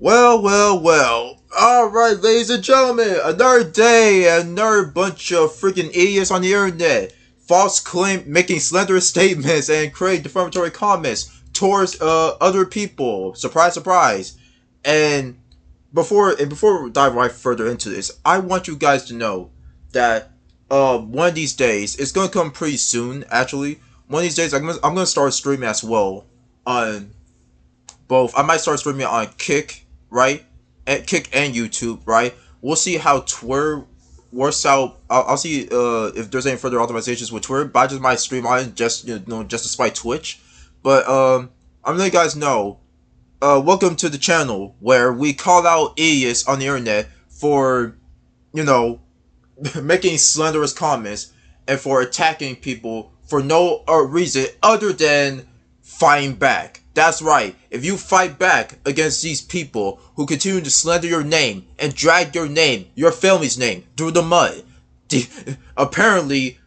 Well. Alright, ladies and gentlemen, another day, another bunch of freaking idiots on the internet. False claim, making slanderous statements and create defamatory comments towards other people. Surprise, surprise. And before we dive right further into this, I want you guys to know that one of these days, it's gonna come pretty soon, actually. One of these days I'm gonna start streaming as well on both. I might start streaming on Kick, right? At Kick and YouTube, right? We'll see how Twitter works out. I'll see if there's any further optimizations with Twitter. But I just might stream on it just just to spite Twitch. But I'm letting you guys know. Welcome to the channel where we call out idiots on the internet for making slanderous comments and for attacking people for no reason other than fighting back. That's right. If you fight back against these people who continue to slander your name and drag your name, your family's name, through the mud, apparently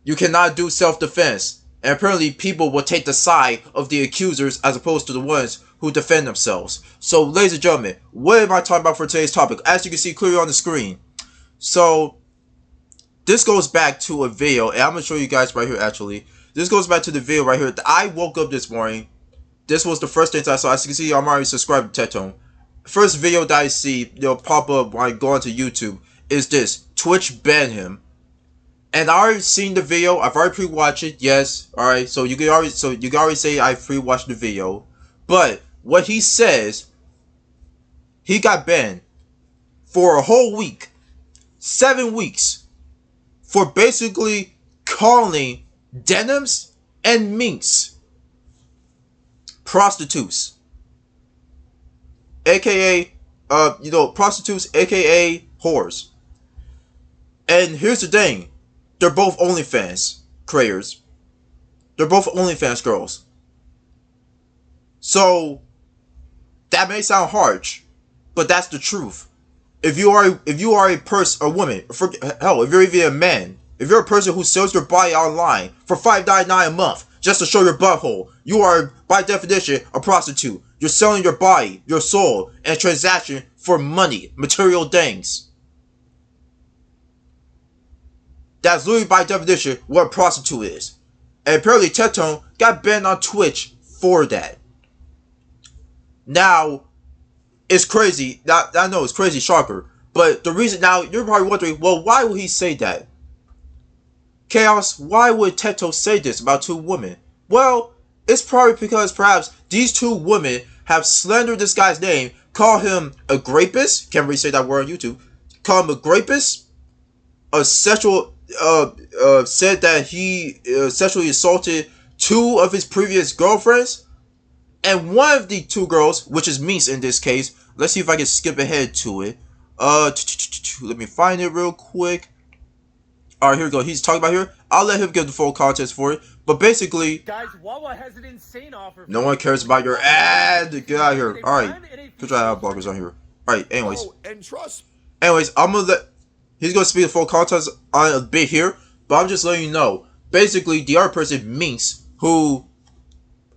you cannot do self-defense. And apparently people will take the side of the accusers as opposed to the ones who defend themselves. So, ladies and gentlemen, what am I talking about for today's topic? As you can see clearly on the screen. So, this goes back to a video, and I'm going to show you guys right here actually. This goes back to the video right here. I woke up this morning. This was the first thing I saw. As you can see, I'm already subscribed to Tetone. First video that I see, pop up when I go onto YouTube is this. Twitch banned him. And I already seen the video. I've already pre-watched it. Yes. Alright. So you can already say I pre-watched the video. But what he says, he got banned for a whole week. 7 weeks. For basically calling Denims and Minks prostitutes, aka prostitutes, aka whores. And here's the thing, they're both OnlyFans creators. They're both OnlyFans girls. So that may sound harsh, but that's the truth. If you are a person, a woman, hell, if you're even a man, if you're a person who sells your body online for $5.99 a month just to show your butthole, you are, by definition, a prostitute. You're selling your body, your soul, and transaction for money, material things. That's literally, by definition, what a prostitute is. And apparently Tetone got banned on Twitch for that. Now, it's crazy. I know it's crazy, shocker. But the reason, now, you're probably wondering, well, why would he say that? Chaos, why would Teto say this about two women? Well, it's probably because perhaps these two women have slandered this guy's name, call him a grapist, can't really say that word on YouTube, call him a grapist, a sexual, said that he sexually assaulted two of his previous girlfriends, and one of the two girls, which is Mies in this case, let's see if I can skip ahead to it, let me find it real quick. Alright, here we go. He's talking about here. I'll let him give the full context for it. But basically, guys, Wawa has an insane offer. No one cares about your ad. Get out of here. Alright. Put your ad blockers on here. Alright, anyways. Oh, and trust. Anyways, I'm gonna let. He's gonna speak the full context on a bit here. But I'm just letting you know. Basically, the other person, Minx, who.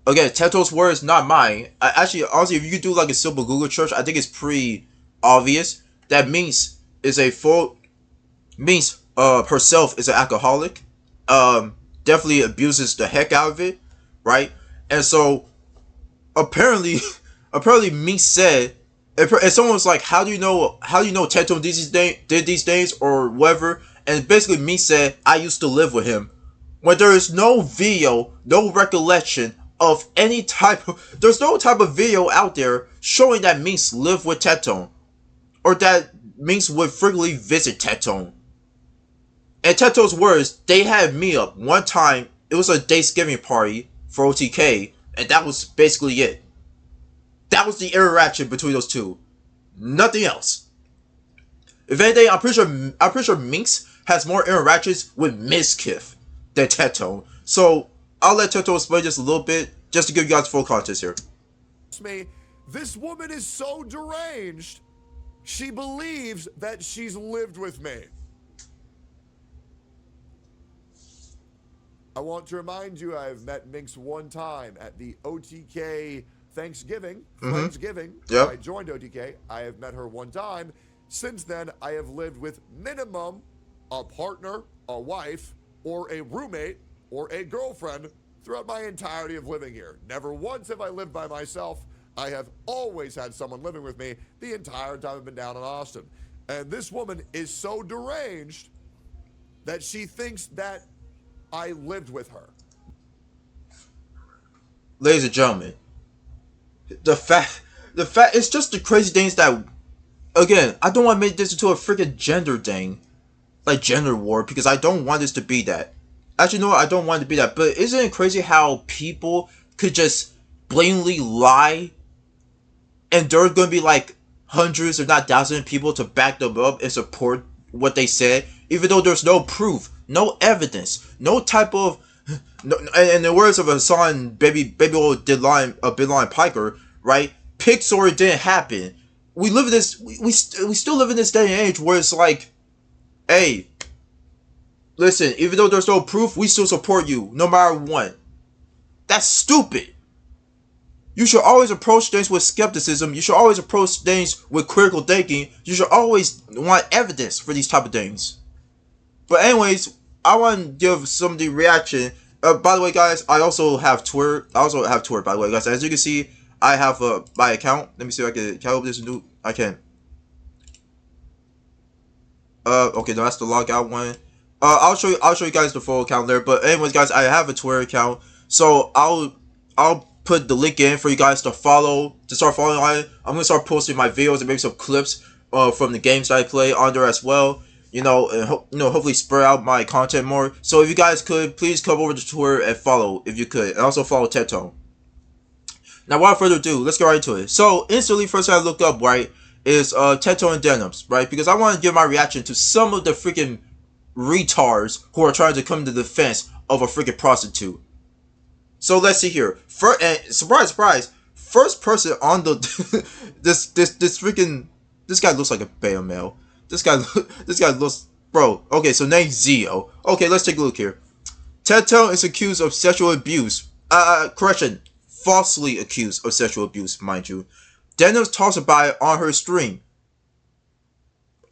Again, Teto's words, not mine. Actually, honestly, if you could do like a simple Google search, I think it's pretty obvious that Minx is a full. Minx herself is an alcoholic, definitely abuses the heck out of it, right? And so apparently me said, and someone was like, how do you know Teto did these things or whatever? And basically me said, I used to live with him, when there is no video, no recollection of any type of, there's no type of video out there showing that Minx lived with Teto, or that Minx would frequently visit Teto. In Teto's words, they had me up one time. It was a Thanksgiving party for OTK, and that was basically it. That was the interaction between those two. Nothing else. If anything, I'm pretty sure Minx has more interactions with Mizkif than Teto. So I'll let Teto explain just a little bit, just to give you guys full context here. Me, this woman is so deranged. She believes that she's lived with me. I want to remind you, I've met Minx one time at the OTK Thanksgiving, Mm-hmm. Friendsgiving, Yep. I joined OTK. I have met her one time. Since then, I have lived with minimum a partner, a wife, or a roommate, or a girlfriend throughout my entirety of living here. Never once have I lived by myself. I have always had someone living with me the entire time I've been down in Austin. And this woman is so deranged that she thinks that I lived with her. Ladies and gentlemen, the fact it's just the crazy things that, again, I don't want to make this into a freaking gender thing, like gender war, because I don't want this to be that. Actually, no, I don't want it to be that. But isn't it crazy how people could just blatantly lie, and there's going to be like hundreds, if not thousands, of people to back them up and support what they said, even though there's no proof, no evidence, no type of. No, in the words of Hassan, baby old Bin Laden Piker, right? Pixar didn't happen. We live in this. We still live in this day and age where it's like, hey, listen, even though there's no proof, we still support you no matter what. That's stupid. You should always approach things with skepticism. You should always approach things with critical thinking. You should always want evidence for these type of things. But anyways, I want to give some of the reaction. By the way, guys, I also have Twitter. By the way, guys. As you can see, I have my account. Let me see if can I open this new? I can. Okay, no, that's the logout one. I'll show you guys the full account there. But anyways, guys, I have a Twitter account, so I'll put the link in for you guys to start following on it. I'm gonna start posting my videos and maybe some clips from the games that I play on there as well. And hopefully spread out my content more. So if you guys could, please come over to Twitter and follow if you could, and also follow Tetone. Now, without further ado, let's get right into it. So instantly, first thing I looked up, right, is Tetone and Denims, right, because I want to give my reaction to some of the freaking retards who are trying to come to the defense of a freaking prostitute. So let's see here. And surprise, first person on the this guy looks like a beta male. This guy looks, bro. Okay, so name's Zio. Okay, let's take a look here. Tetone is accused of sexual abuse. Correction, falsely accused of sexual abuse, mind you. Denims talks about it on her stream.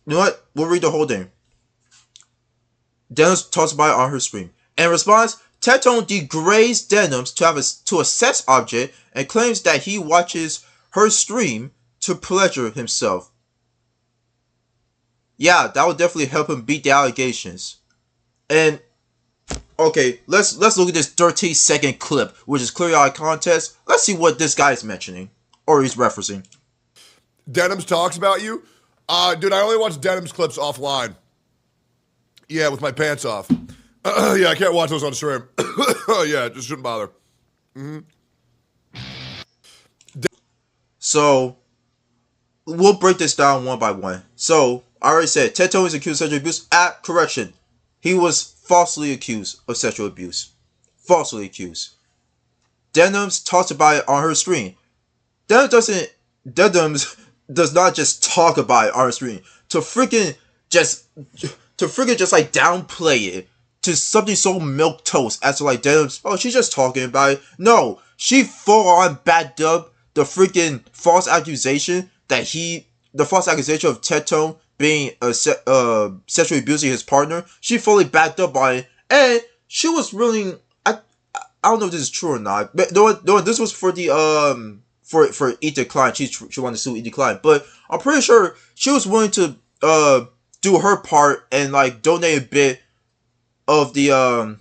You know what? We'll read the whole thing. Denims talks about it on her stream. In response, Tetone degrades Denims to a sex object and claims that he watches her stream to pleasure himself. Yeah, that would definitely help him beat the allegations. And okay, let's look at this 13-second clip, which is clearly out of context. Let's see what this guy is mentioning or he's referencing. Denims talks about you? Dude, I only watch Denims clips offline. Yeah, with my pants off. Yeah, I can't watch those on stream. Yeah, just shouldn't bother. Mm-hmm. So, we'll break this down one by one. So, I already said, Tetone is accused of sexual abuse. Correction. He was falsely accused of sexual abuse. Falsely accused. Denims talks about it on her stream. Denims does not just talk about it on her stream. To freaking just like downplay it to something so milquetoast as to like Denims, oh, she's just talking about it. No, she full on backed up the freaking false accusation of Tetone being sexually abusing his partner. She fully backed up on it, and she was willing. I don't know if this is true or not, but no, this was for the for Ethan Klein. She wanted to sue Ethan Klein, but I'm pretty sure she was willing to do her part and like donate a bit of the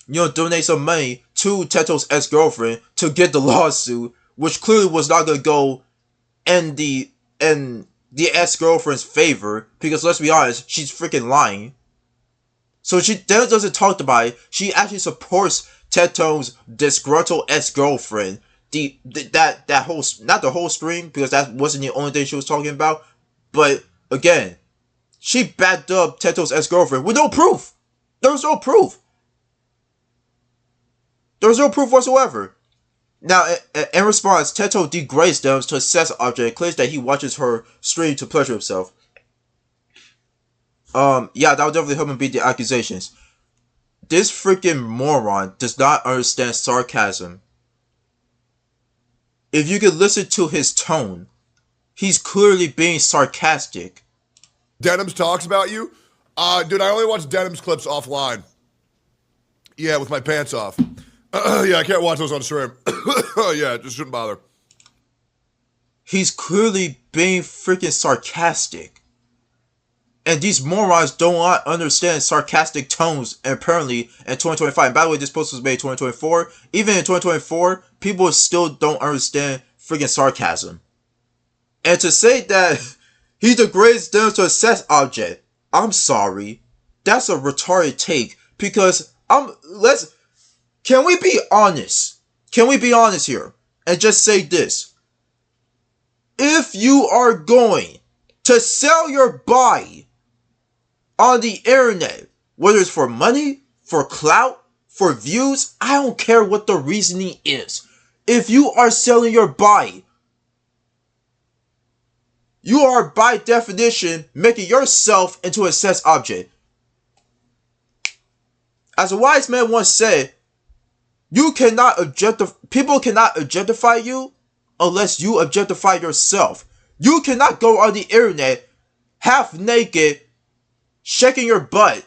donate some money to Teto's ex-girlfriend to get the lawsuit, which clearly was not gonna go in the ex-girlfriend's favor, because let's be honest, she's freaking lying. So Denims doesn't talk about it. She actually supports Teto's disgruntled ex-girlfriend. That whole, not the whole stream, because that wasn't the only thing she was talking about, but again, she backed up Teto's ex-girlfriend with no proof. There was no proof. There was no proof whatsoever. Now, in response, Tetone degrades Denims to a sex object and claims that he watches her stream to pleasure himself. Yeah, that would definitely help him beat the accusations. This freaking moron does not understand sarcasm. if you could listen to his tone, he's clearly being sarcastic. Denims talks about you? Dude, I only watch Denims clips offline. Yeah, with my pants off. Yeah, I can't watch those on stream. Yeah, just shouldn't bother. He's clearly being freaking sarcastic. And these morons don't understand sarcastic tones, apparently, in 2025. And by the way, this post was made in 2024. Even in 2024, people still don't understand freaking sarcasm. And to say that he degrades them to a sex object, I'm sorry. That's a retarded take. Because, can we be honest? Can we be honest here? And just say this. If you are going to sell your body on the internet, whether it's for money, for clout, for views, I don't care what the reasoning is. If you are selling your body, you are by definition making yourself into a sex object. As a wise man once said, people cannot objectify you unless you objectify yourself. You cannot go on the internet half naked, shaking your butt,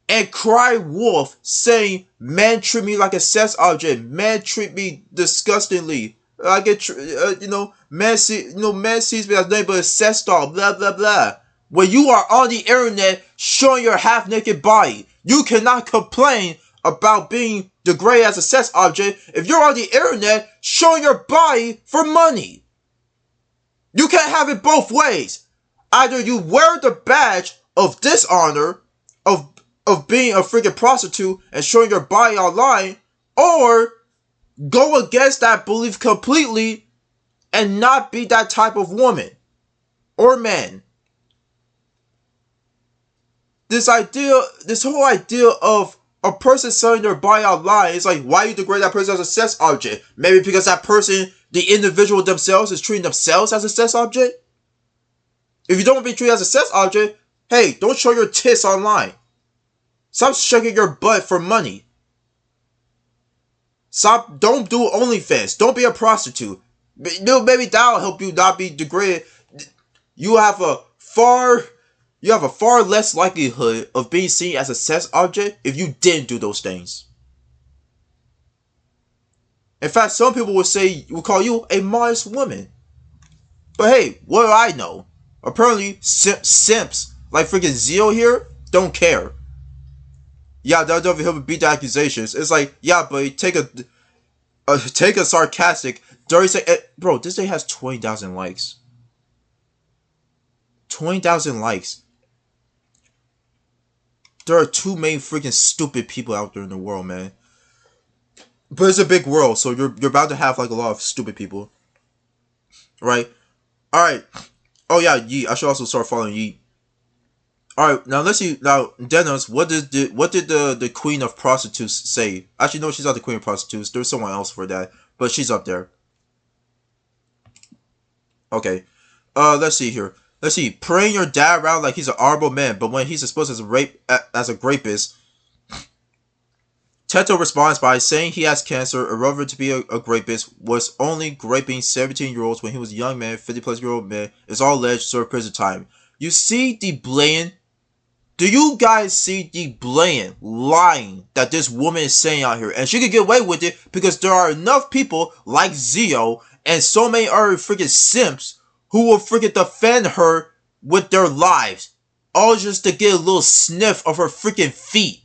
and cry wolf saying, "Man treat me like a sex object. Man treat me disgustingly. I get, man sees me as nothing but a sex doll." Blah blah blah. When you are on the internet showing your half naked body, you cannot complain about being degraded as a sex object if you're on the internet showing your body for money. You can't have it both ways. Either you wear the badge of dishonor of being a freaking prostitute and showing your body online, or go against that belief completely and not be that type of woman or man. This whole idea of a person selling their body online is like, why you degrade that person as a sex object? Maybe because that person, the individual themselves, is treating themselves as a sex object? If you don't want to be treated as a sex object, hey, don't show your tits online. Stop shaking your butt for money. Don't do OnlyFans. Don't be a prostitute. Maybe that'll help you not be degraded. You have a far less likelihood of being seen as a sex object if you didn't do those things. In fact, some people would call you a modest woman. But hey, what do I know? Apparently, simps like freaking Zio here don't care. Yeah, they'll definitely help beat the accusations. It's like, yeah, but take a sarcastic, dirty say, bro, this thing has 20,000 likes. 20,000 likes. There are too many freaking stupid people out there in the world, man. But it's a big world, so you're about to have like a lot of stupid people, right? All right. Oh yeah, Yeet. I should also start following Yeet. All right, now let's see. Now, Denims, what did the queen of prostitutes say? Actually, no, she's not the queen of prostitutes. There's someone else for that, but she's up there. Okay. Let's see here. Let's see. Parading your dad around like he's an honorable man, but when he's exposed as a rapist, Teto responds by saying he has cancer, irrelevant to be a rapist, was only raping 17-year-olds when he was a young man, 50-plus-year-old man, is all alleged to serve prison time. You see the blatant. Do you guys see the blatant lying that this woman is saying out here? And she could get away with it because there are enough people like Zio and so many other freaking simps who will freaking defend her with their lives. All just to get a little sniff of her freaking feet.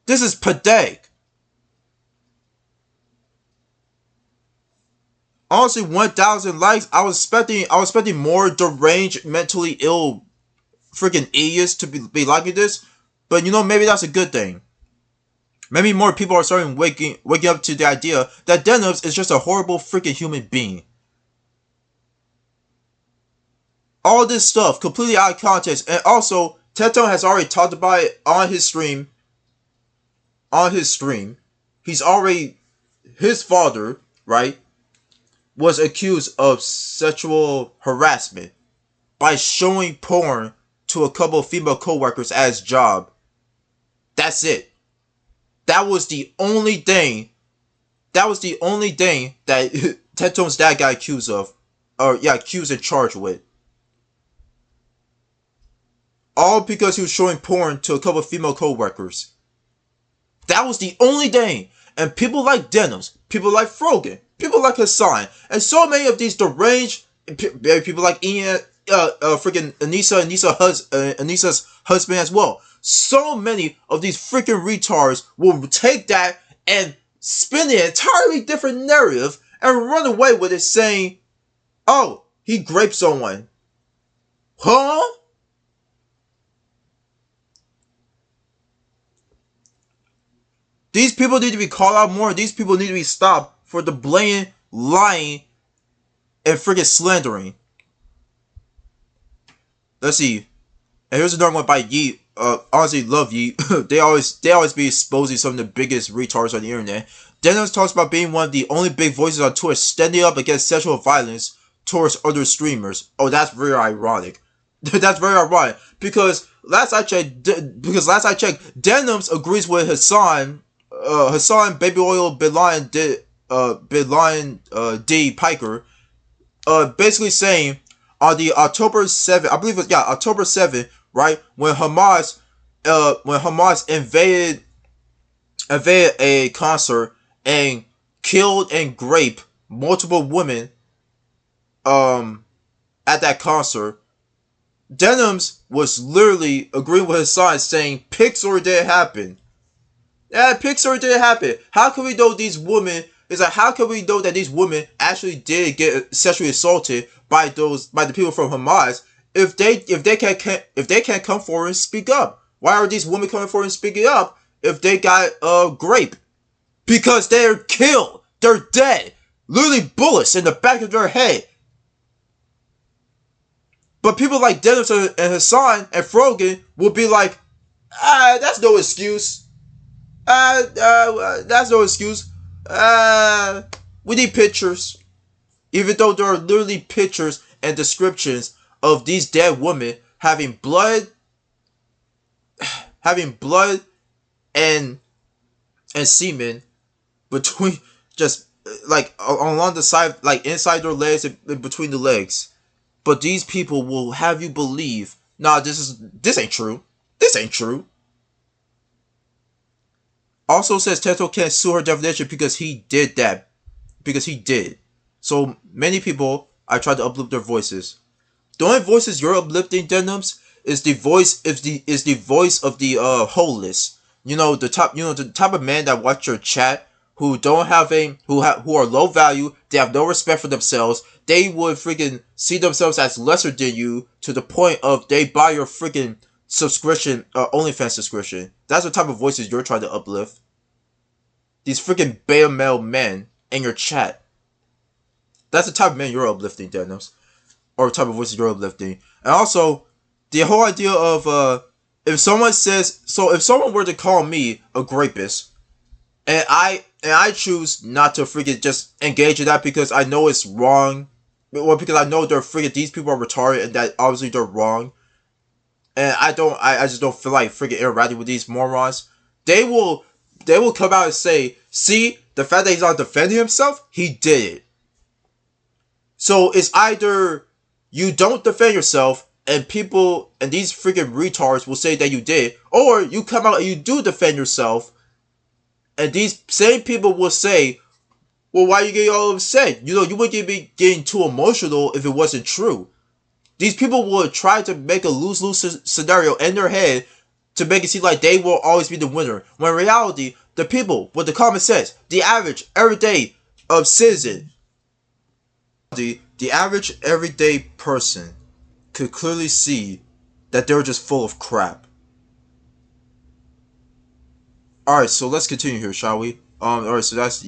This is pathetic. Honestly, 1,000 likes. I was expecting more deranged, mentally ill freaking idiots to be liking this. But maybe that's a good thing. Maybe more people are starting waking up to the idea that Denims is just a horrible freaking human being. All this stuff completely out of context, and also Teto has already talked about it on his stream. His father, right, was accused of sexual harassment by showing porn to a couple of female co-workers as job. That's it. That was the only thing That was the only thing that Teto's dad got accused of, or yeah, accused and charged with. All because he was showing porn to a couple of female co-workers. That was the only thing. And people like Denims, people like Frogan, people like Hassan, and so many of these deranged people like Ian, freaking Anissa's husband as well. So many of these freaking retards will take that and spin the entirely different narrative and run away with it saying, oh, he raped someone. Huh? These people need to be called out more. These people need to be stopped for the blatant lying and friggin' slandering. Let's see. And here's another one by Yeet. Honestly, love Yeet. they always be exposing some of the biggest retards on the internet. Denims talks about being one of the only big voices on Twitch standing up against sexual violence towards other streamers. Oh, that's very ironic. That's very ironic because last I checked, Denims agrees with Hassan, Baby Oil, Bedlion D Piker, basically saying on the October 7th, I believe it was, yeah, October 7th, right, when Hamas invaded a concert and killed and raped multiple women at that concert. Denims was literally agreeing with his side saying Pixar did happen. Yeah, Pixar did happen. How can we know these women? It's like, how can we know that these women actually did get sexually assaulted by the people from Hamas if they can't come forward and speak up? Why are these women coming forward and speaking up if they got raped? Because they're killed. They're dead. Literally bullets in the back of their head. But people like Denims and Hassan and Frogan will be like, that's no excuse. That's no excuse. We need pictures. Even though there are literally pictures and descriptions of these dead women having blood and semen between, just like along the side, like inside their legs and between the legs. But these people will have you believe, nah, this ain't true. This ain't true. Also says Teto can't sue her definition because he did that. Because he did. So many people, I tried to uplift their voices. The only voices you're uplifting, Denims, is the voice of the holeless. The type of man that watch your chat who don't have who are low value, they have no respect for themselves. They would freaking see themselves as lesser than you to the point of they buy your freaking subscription, OnlyFans subscription. That's the type of voices you're trying to uplift. These freaking beta male men in your chat. That's the type of men you're uplifting, Denims. Or the type of voices you're uplifting. And also, the whole idea of if someone were to call me a rapist, and I choose not to freaking just engage in that because I know it's wrong, or because I know these people are retarded and that obviously they're wrong, and I just don't feel like freaking interacting with these morons. They will come out and say, see, the fact that he's not defending himself, he did it. So it's either you don't defend yourself and people and these freaking retards will say that you did, or you come out and you do defend yourself, and these same people will say, well, why are you getting all upset? You wouldn't be getting too emotional if it wasn't true. These people would try to make a lose-lose scenario in their head to make it seem like they will always be the winner. When in reality, the people with the common sense, the average everyday citizen, the average everyday person could clearly see that they're just full of crap. Alright, so let's continue here, shall we? Alright, so that's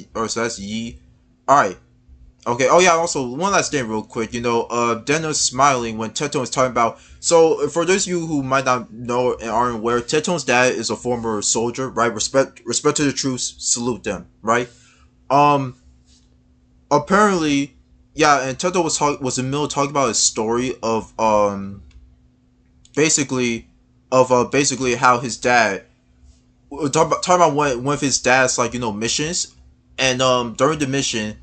Yi. Alright. Okay, oh yeah, also, one last thing real quick, Deno's smiling when Teton was talking about, so, for those of you who might not know and aren't aware, Teton's dad is a former soldier, right? Respect to the troops, salute them, right? Apparently, yeah, and Teton was in the middle talking about his story of, basically how his dad, talking about one of his dad's, missions, And during the mission,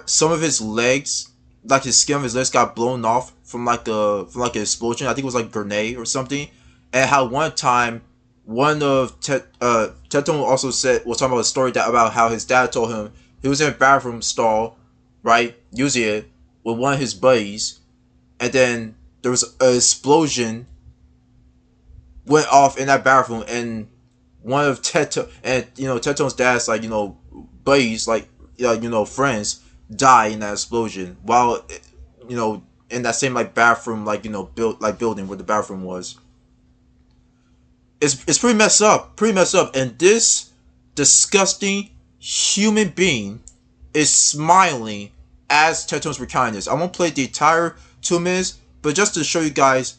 some of his legs, like his skin of his legs, got blown off from like an explosion. I think it was like a grenade or something. And how one time, one of Teton also was talking about a story about how his dad told him he was in a bathroom stall, right, using it with one of his buddies, and then there was an explosion went off in that bathroom, and one of Teton's dad's buddies, friends, die in that explosion while in that same bathroom building where the bathroom was. It's pretty messed up, and this disgusting human being is smiling as Teton's recounting this. I won't play the entire 2 minutes, but just to show you guys,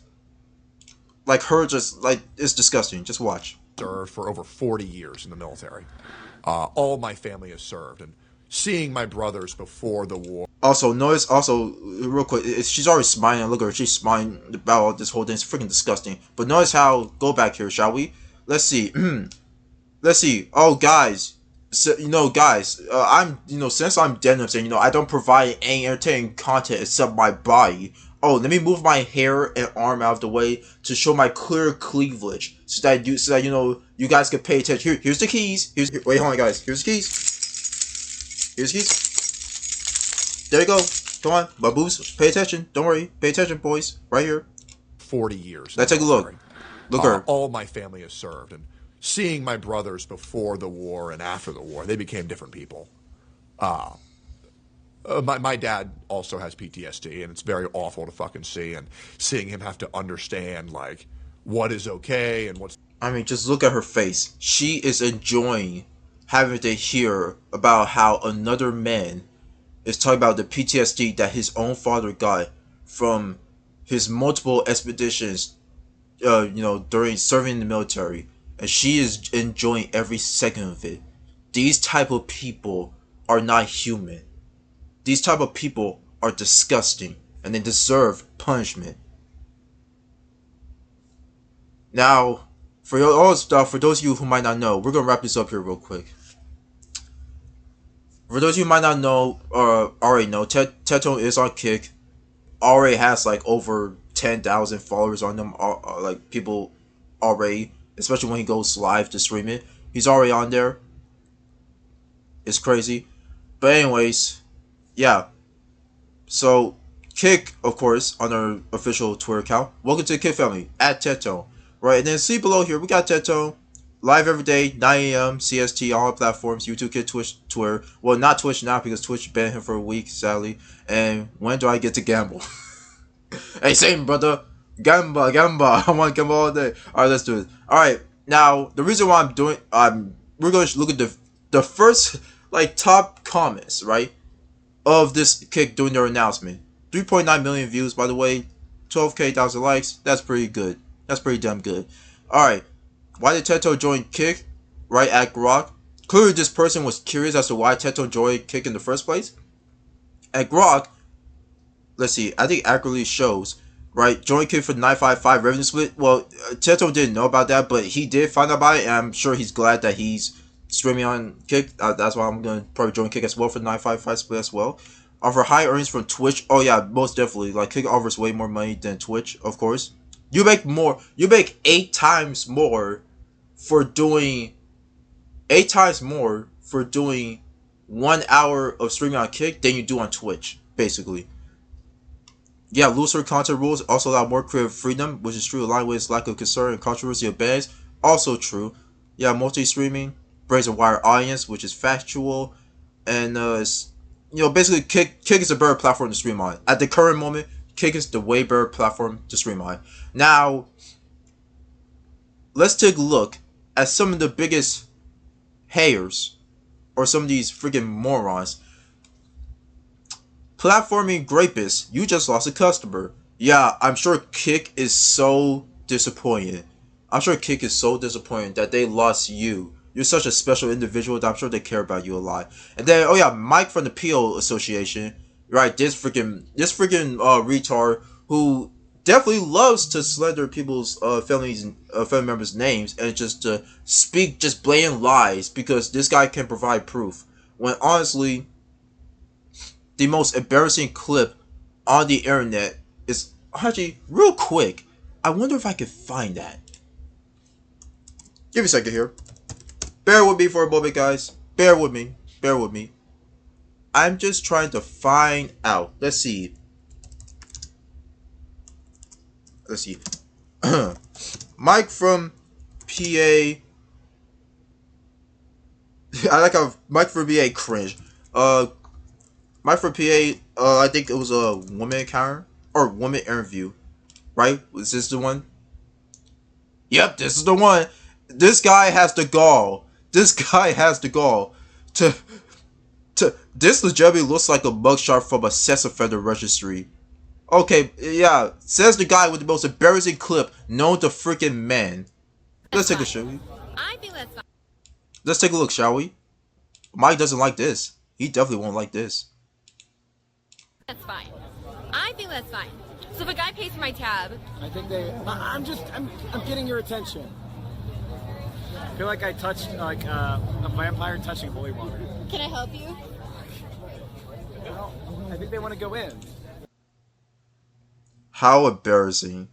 it's disgusting. Just watch. Served for over 40 years in the military. All my family has served, and seeing my brothers before the war. Also, notice, real quick, she's already smiling. Look at her, she's smiling about all this whole thing. It's freaking disgusting. But notice how, go back here, shall we? Let's see. Let's see. Oh, guys. So, since I'm Denims and, I don't provide any entertaining content except my body. Oh, let me move my hair and arm out of the way to show my clear cleavage, so that you guys can pay attention. Here's the keys. Wait, hold on, guys. Here's the keys. Here's the keys. There you go. Come on, baboos. Pay attention. Don't worry. Pay attention, boys. Right here. 40 years. Let's take a look. Look at her. All my family has served, and seeing my brothers before the war and after the war, they became different people. My dad also has PTSD, and it's very awful to fucking see, and seeing him have to understand, what is okay and what's... I mean, just look at her face. She is enjoying having to hear about how another man is talking about the PTSD that his own father got from his multiple expeditions, during serving in the military. And she is enjoying every second of it. These type of people are not human. These type of people are disgusting, and they deserve punishment. Now, for those of you who might not know, we're gonna wrap this up here real quick. For those of you who might not know or already know, Teton is on Kick. Already has over 10,000 followers on them. People already, especially when he goes live to stream it. He's already on there. It's crazy. But anyways, yeah. So, Kick, of course, on our official Twitter account. Welcome to the Kick family, at Teton. Right, and then see below here, we got Teton. Live every day, 9 a.m. CST, all our platforms. YouTube, Kick, Twitch, Twitter. Well, not Twitch now, because Twitch banned him for a week, sadly. And when do I get to gamble? Hey, same, brother. Gamba. I want to gamble all day. Alright, let's do it. Alright, now, the reason why we're going to look at the first, top comments, right, of this Kick doing their announcement. 3.9 million views, by the way. 12,000 likes. That's pretty good. That's pretty damn good. Alright, why did Teton join Kick? Right, at Grok. Clearly, this person was curious as to why Teton joined Kick in the first place. At Grok, let's see, I think accurately shows, right, join Kick for 955 revenue split. Well, Teton didn't know about that, but he did find out about it, and I'm sure he's glad that he's streaming on Kick. That's why I'm going to probably join Kick as well for 955 split as well. Offer high earnings from Twitch. Oh yeah, most definitely. Kick offers way more money than Twitch, of course. You make more. You make 8 times more for doing 1 hour of streaming on Kick than you do on Twitch, basically. Yeah, looser content rules also allow more creative freedom, which is true, along with its lack of concern and controversy of bans. Also true. Yeah, multi-streaming brings a wider audience, which is factual, and basically Kick is a better platform to stream on. At the current moment, Kick is the way better platform to stream on. Now, let's take a look at some of the biggest haters, or some of these freaking morons. Platforming grapists, you just lost a customer. Yeah, I'm sure Kick is so disappointed. That they lost you. You're such a special individual that I'm sure they care about you a lot. And then, oh yeah, Mike from the PO Association, right? This freaking retard who definitely loves to slander people's family members' names and just to speak just blatant lies because this guy can provide proof. when honestly, the most embarrassing clip on the internet is actually real quick. I wonder if I can find that. Give me a second here. Bear with me for a moment, guys. Bear with me. Bear with me. I'm just trying to find out. Let's see. Let's see. Mike from PA. I like how Mike from PA cringe. Mike from PA. I think it was a woman encounter or woman interview. Right? Was this the one? Yep, this is the one. This guy has the gall. This guy has the gall to this legitimately looks like a mugshot from a sex offender registry. Okay, yeah, says the guy with the most embarrassing clip known to freaking men. Let's take a shall we? I think that's fine. Let's take a look, shall we? Mike doesn't like this. He definitely won't like this. That's fine. I think that's fine. So if a guy pays for my tab, I think I'm getting your attention. I feel like I touched like a vampire touching holy water. can I help you? Well, I think they want to go in. How embarrassing.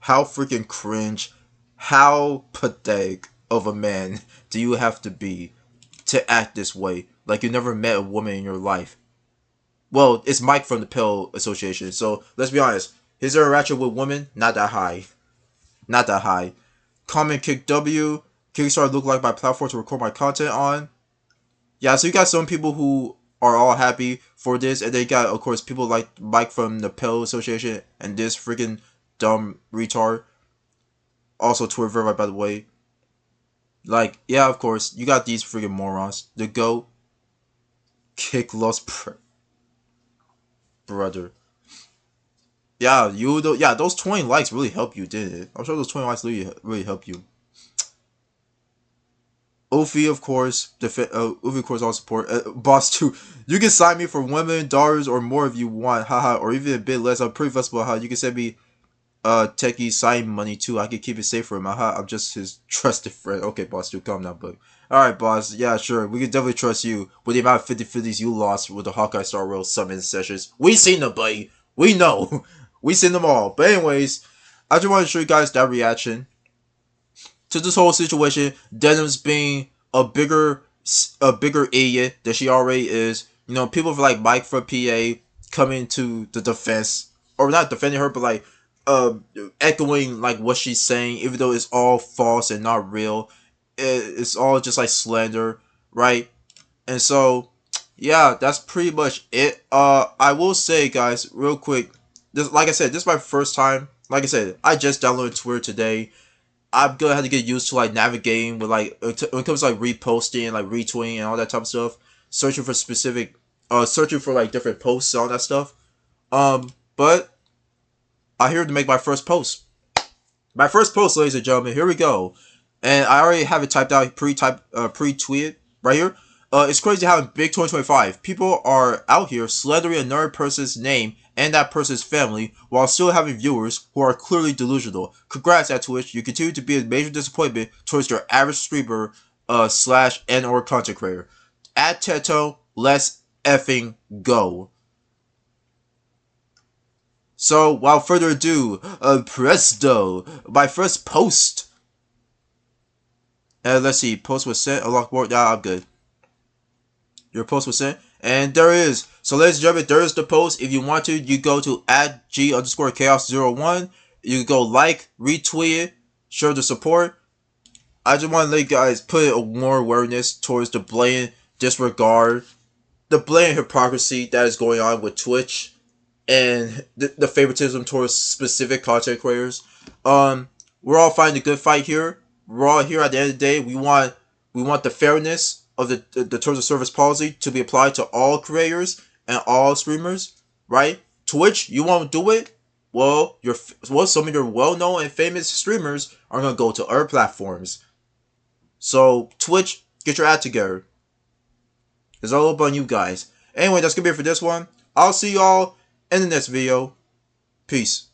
How freaking cringe. How pathetic of a man do you have to be to act this way? Like you never met a woman in your life. Well, it's Mike from the Pill Association, so let's be honest. His interaction with women, not that high. Not that high. Comment kick W. Kickstarter look like my platform to record my content on. Yeah, so you got some people who are all happy for this, and they got, of course, people like Mike from the Pill Association and this freaking dumb retard. Also Twitter verified, by the way. Like, yeah, of course, you got these freaking morons. The GOAT. Kick lost brother. Yeah, those 20 likes really helped you, didn't it? I'm sure those 20 likes really helped you. Ophie, of course, Ophie, of course, all support. Boss 2, you can sign me for $1 million or more if you want, haha, or even a bit less. I'm pretty flexible, haha. You can send me techie sign money too. I can keep it safe for him, haha. I'm just his trusted friend. Okay, boss 2, calm down, bud. Alright, boss, yeah, sure. We can definitely trust you with the amount of 50-50s you lost with the Hawkeye Star Rail summon sessions. We seen them, buddy. We know. We seen them all. But anyways, I just want to show you guys that reaction to this whole situation. Denims being a bigger idiot than she already is. You know, people like Mike from PA coming to the defense, or not defending her, but like echoing like what she's saying, even though it's all false and not real. It's all just like slander, right? And so, yeah, that's pretty much it. I will say, guys, real quick. This, like I said, this is my first time. Like I said, I just downloaded Twitter today. I'm gonna have to get used to like navigating with like when it comes to like reposting, like retweeting, and all that type of stuff. Searching for specific, searching for like different posts and all that stuff. But I'm here to make my first post. My first post, ladies and gentlemen. Here we go. And I already have it typed out, pre-tweeted right here. It's crazy how in big 2025, people are out here slandering another person's name and that person's family while still having viewers who are clearly delusional. Congrats at Twitch. You continue to be a major disappointment towards your average streamer slash and or content creator. At Teto, let's effing go. So, without further ado, presto, my first post. Let's see, post was sent, unlock board, yeah, I'm good. Your post was sent, and there it is. So, ladies and gentlemen, there is the post. If you want to, you go to @G_chaos01. You can go like, retweet it, show the support. I just want to let you guys put more awareness towards the blatant disregard, the blatant hypocrisy that is going on with Twitch, and the favoritism towards specific content creators. We're all fighting a good fight here. We're all here at the end of the day. We want the fairness of the terms of service policy to be applied to all creators and all streamers, right? Twitch, you won't do it. Well, some of your well-known and famous streamers are gonna go to other platforms. So Twitch, get your act together. It's all up on you guys. Anyway, that's gonna be it for this one. I'll see y'all in the next video. Peace.